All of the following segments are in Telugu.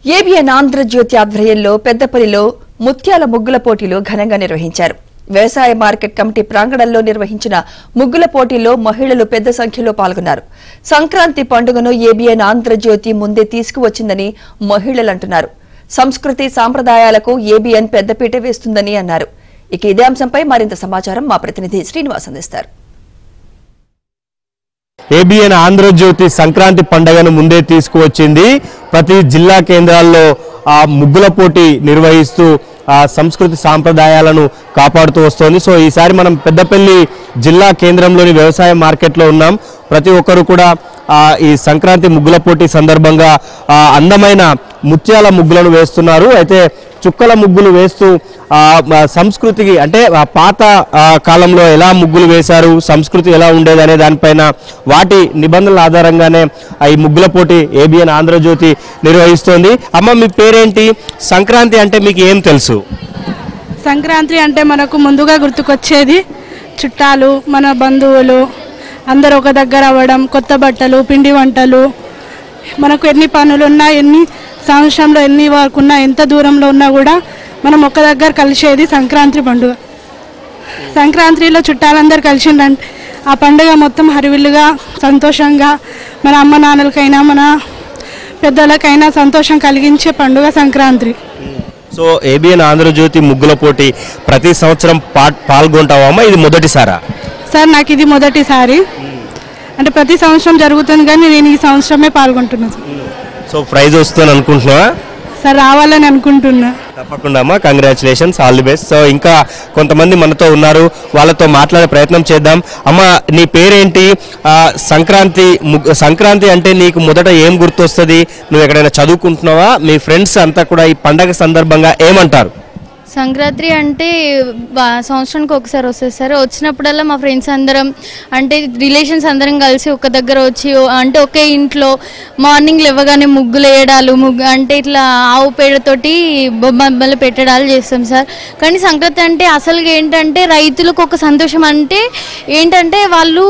ఏబిఎన్ ఆంధ్రజ్యోతి ఆధ్వర్యంలో పెద్దపల్లిలో ముత్యాల ముగ్గుల పోటీలు ఘనంగా నిర్వహించారు. వ్యవసాయ మార్కెట్ కమిటీ ప్రాంగణంలో నిర్వహించిన ముగ్గుల పోటీల్లో మహిళలు పెద్ద సంఖ్యలో పాల్గొన్నారు. సంక్రాంతి పండుగను ఏబిఎన్ ఆంధ్రజ్యోతి ముందే తీసుకువచ్చిందని మహిళలు అంటున్నారు. సంస్కృతి సాంప్రదాయాలకు ఏబిఎన్ పెద్దపీట వేస్తుందని అన్నారు. ఇక ఇదే అంశంపై మరింత సమాచారం మా ప్రతినిధి శ్రీనివాస్ అందిస్తారు. ఏబిఎన్ ఆంధ్రజ్యోతి సంక్రాంతి పండుగను ముందే తీసుకువచ్చింది. ప్రతి జిల్లా కేంద్రాల్లో ఆ ముగ్గుల పోటీ నిర్వహిస్తూ ఆ సంస్కృతి సాంప్రదాయాలను కాపాడుతూ వస్తోంది. సో ఈసారి మనం పెద్దపల్లి జిల్లా కేంద్రంలోని వ్యవసాయ మార్కెట్లో ఉన్నాం. ప్రతి ఒక్కరు కూడా ఈ సంక్రాంతి ముగ్గుల పోటీ సందర్భంగా అందమైన ముత్యాల ముగ్గులను వేస్తున్నారు. అయితే చుక్కల ముగ్గులు వేస్తూ సంస్కృతికి అంటే పాత కాలంలో ఎలా ముగ్గులు వేశారు, సంస్కృతి ఎలా ఉండేది అనే దానిపైన వాటి నిబంధనల ఆధారంగానే ఈ ముగ్గుల పోటీ ఏబిఎన్ ఆంధ్రజ్యోతి నిర్వహిస్తోంది. అమ్మ, మీ పేరేంటి? సంక్రాంతి అంటే మీకు ఏం తెలుసు? సంక్రాంతి అంటే మనకు ముందుగా గుర్తుకొచ్చేది చుట్టాలు, మన బంధువులు అందరూ ఒక దగ్గర అవ్వడం, కొత్త బట్టలు, పిండి వంటలు. మనకు ఎన్ని పనులున్నా, ఎన్ని సంవత్సరంలో ఎన్ని వరకు ఉన్నా, ఎంత దూరంలో ఉన్నా కూడా మనం ఒక్క దగ్గర కలిసేది సంక్రాంతి పండుగ. సంక్రాంతిలో చుట్టాలందరూ కలిసిందంటే ఆ పండుగ మొత్తం హరివిల్లుగా సంతోషంగా మన అమ్మ నాన్నలకైనా మన పెద్దలకైనా సంతోషం కలిగించే పండుగ సంక్రాంతి. సో ఏబిఎన్ ఆంధ్రజ్యోతి ముగ్గుల పోటీ ప్రతి సంవత్సరం పాల్గొంటావమ్మా? ఇది మొదటిసారా? సార్, నాకు ఇది మొదటిసారి. అంటే ప్రతి సంవత్సరం జరుగుతుంది కానీ నేను ఈ సంవత్సరమే పాల్గొంటున్నాను. సో ప్రైజ్ వస్తుందని అనుకుంటున్నావా? సార్, రావాలని అనుకుంటున్నా. తప్పకుండా అమ్మా, congratulations, all the best. So ఇంకా కొంతమంది మనతో ఉన్నారు, వాళ్ళతో మాట్లాడే ప్రయత్నం చేద్దాం. అమ్మ, నీ పేరేంటి? సంక్రాంతి అంటే నీకు మొదట ఏం గుర్తొస్తుంది? నువ్వు ఎక్కడైనా చదువుకుంటున్నావా? మీ ఫ్రెండ్స్ అంతా కూడా ఈ పండగ సందర్భంగా ఏమంటారు? సంక్రాంతి అంటే సంవత్సరానికి ఒకసారి వస్తుంది సార్. వచ్చినప్పుడల్లా మా ఫ్రెండ్స్ అందరం అంటే రిలేషన్స్ అందరం కలిసి ఒక దగ్గర వచ్చి అంటే ఒకే ఇంట్లో మార్నింగ్ లేవగానే ముగ్గులు వేయడాలు, అంటే ఇట్లా ఆవు పేడతోటి బొమ్మలు పెట్టడాలు చేస్తాం సార్. కానీ సంక్రాంతి అంటే అసలుగా ఏంటంటే రైతులకు ఒక సంతోషం. అంటే ఏంటంటే వాళ్ళు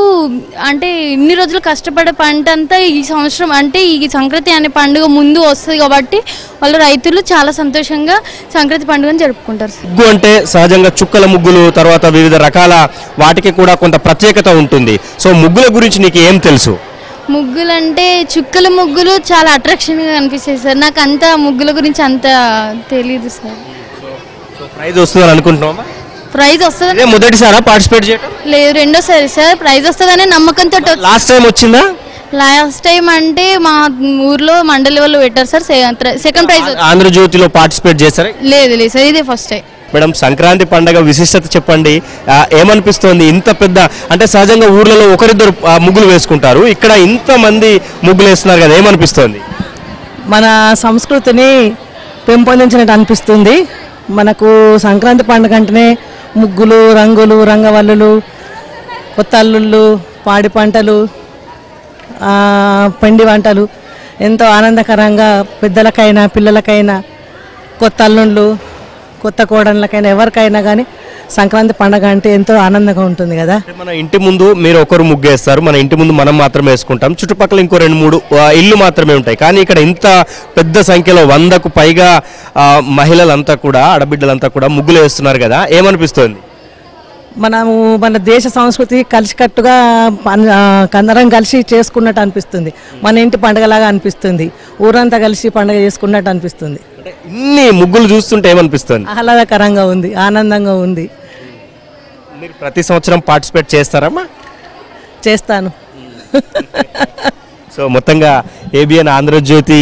అంటే ఇన్ని రోజులు కష్టపడే పంట అంతా ఈ సంవత్సరం అంటే ఈ సంక్రాంతి అనే పండుగ ముందు వస్తుంది కాబట్టి వాళ్ళు రైతులు చాలా సంతోషంగా సంక్రాంతి పండుగను జరుపుకుంటారు. ముగ్గు అంటే సహజంగా చుక్కల ముగ్గులు, తర్వాత వివిధ రకాల వాటికి కూడా కొంత ప్రత్యేకత ఉంటుంది. సో ముగ్గుల గురించి నీకు ఏం తెలుసు? ముగ్గులు అంటే చుక్కల ముగ్గులు చాలా అట్రాక్షన్గా కనిపిస్తాయి సార్. నాకు అంత ముగ్గుల గురించి అంత తెలీదు సార్. ప్రైజ్ వస్తుందని అనుకుంటున్నావా? ప్రైజ్ వస్తుంది. మొదటిసారా పార్టిసిపేట్ చేయడం? లేదు, రెండోసారి సార్. ప్రైజ్ వస్తుందనే నమ్మకంతో. లాస్ట్ టైం వచ్చిందా? లాస్ట్ టైం అంటే మా ఊర్లో మండలి వాళ్ళు పెట్టారు సార్. Second prize. ఆంధ్రజ్యోతిలో పార్టిసిపేట్ చేశారా? లేదు సార్, ఇదే ఫస్ట్ టైం. మేడం, సంక్రాంతి పండుగ విశిష్టత చెప్పండి. ఏమనిపిస్తోంది? ఇంత పెద్ద అంటే సహజంగా ఊర్లలో ఒకరిద్దరు ముగ్గులు వేసుకుంటారు, ఇక్కడ ఇంతమంది ముగ్గులు వేస్తున్నారు కదా, ఏమనిపిస్తోంది? మన సంస్కృతిని పెంపొందించినట్టు అనిపిస్తుంది. మనకు సంక్రాంతి పండుగ అంటేనే ముగ్గులు, రంగులు, రంగవల్లులు, కొత్త అల్లుళ్ళు, పాడి పంటలు, పిండి వంటలు ఎంతో ఆనందకరంగా పెద్దలకైనా పిల్లలకైనా, కొత్త అల్లుళ్ళు, కొత్త కోడళ్ళకైనా ఎవరికైనా కానీ సంక్రాంతి పండుగ అంటే ఎంతో ఆనందంగా ఉంటుంది కదా. మన ఇంటి ముందు మీరు ఒకరు ముగ్గేస్తారు, మన ఇంటి ముందు మనం మాత్రమే వేసుకుంటాం, చుట్టుపక్కల ఇంకో 2-3 ఇల్లు మాత్రమే ఉంటాయి. కానీ ఇక్కడ ఇంత పెద్ద సంఖ్యలో 100కు పైగా మహిళలంతా కూడా, ఆడబిడ్డలంతా కూడా ముగ్గులు వేస్తున్నారు కదా, ఏమనిపిస్తుంది? మనము మన దేశ సంస్కృతి కలిసికట్టుగా అందరం కలిసి చేసుకున్నట్టు అనిపిస్తుంది. మన ఇంటి పండుగలాగా అనిపిస్తుంది. ఊరంతా కలిసి పండుగ చేసుకున్నట్టు అనిపిస్తుంది. ఇన్ని ముగ్గులు చూస్తుంటే ఏమనిపిస్తుంది? ఆహ్లాదకరంగా ఉంది, ఆనందంగా ఉంది. మీరు ప్రతి సంవత్సరం పార్టిసిపేట్ చేస్తారమ్మా? చేస్తాను. సో మొత్తంగా ఏబిఎన్ ఆంధ్రజ్యోతి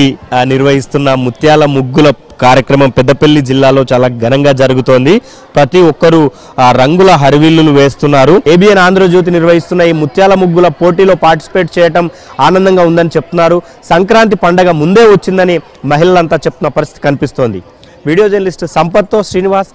నిర్వహిస్తున్న ముత్యాల ముగ్గుల కార్యక్రమం పెద్దపల్లి జిల్లాలో చాలా ఘనంగా జరుగుతోంది. ప్రతి ఒక్కరూ రంగుల హరివిల్లులు వేస్తున్నారు. ఏబిఎన్ ఆంధ్రజ్యోతి నిర్వహిస్తున్న ఈ ముత్యాల ముగ్గుల పోటీలో పార్టిసిపేట్ చేయడం ఆనందంగా ఉందని చెప్తున్నారు. సంక్రాంతి పండగ ముందే వచ్చిందని మహిళలంతా చెప్తున్న పరిస్థితి కనిపిస్తోంది. Video journalist సంపత్తో Srinivas,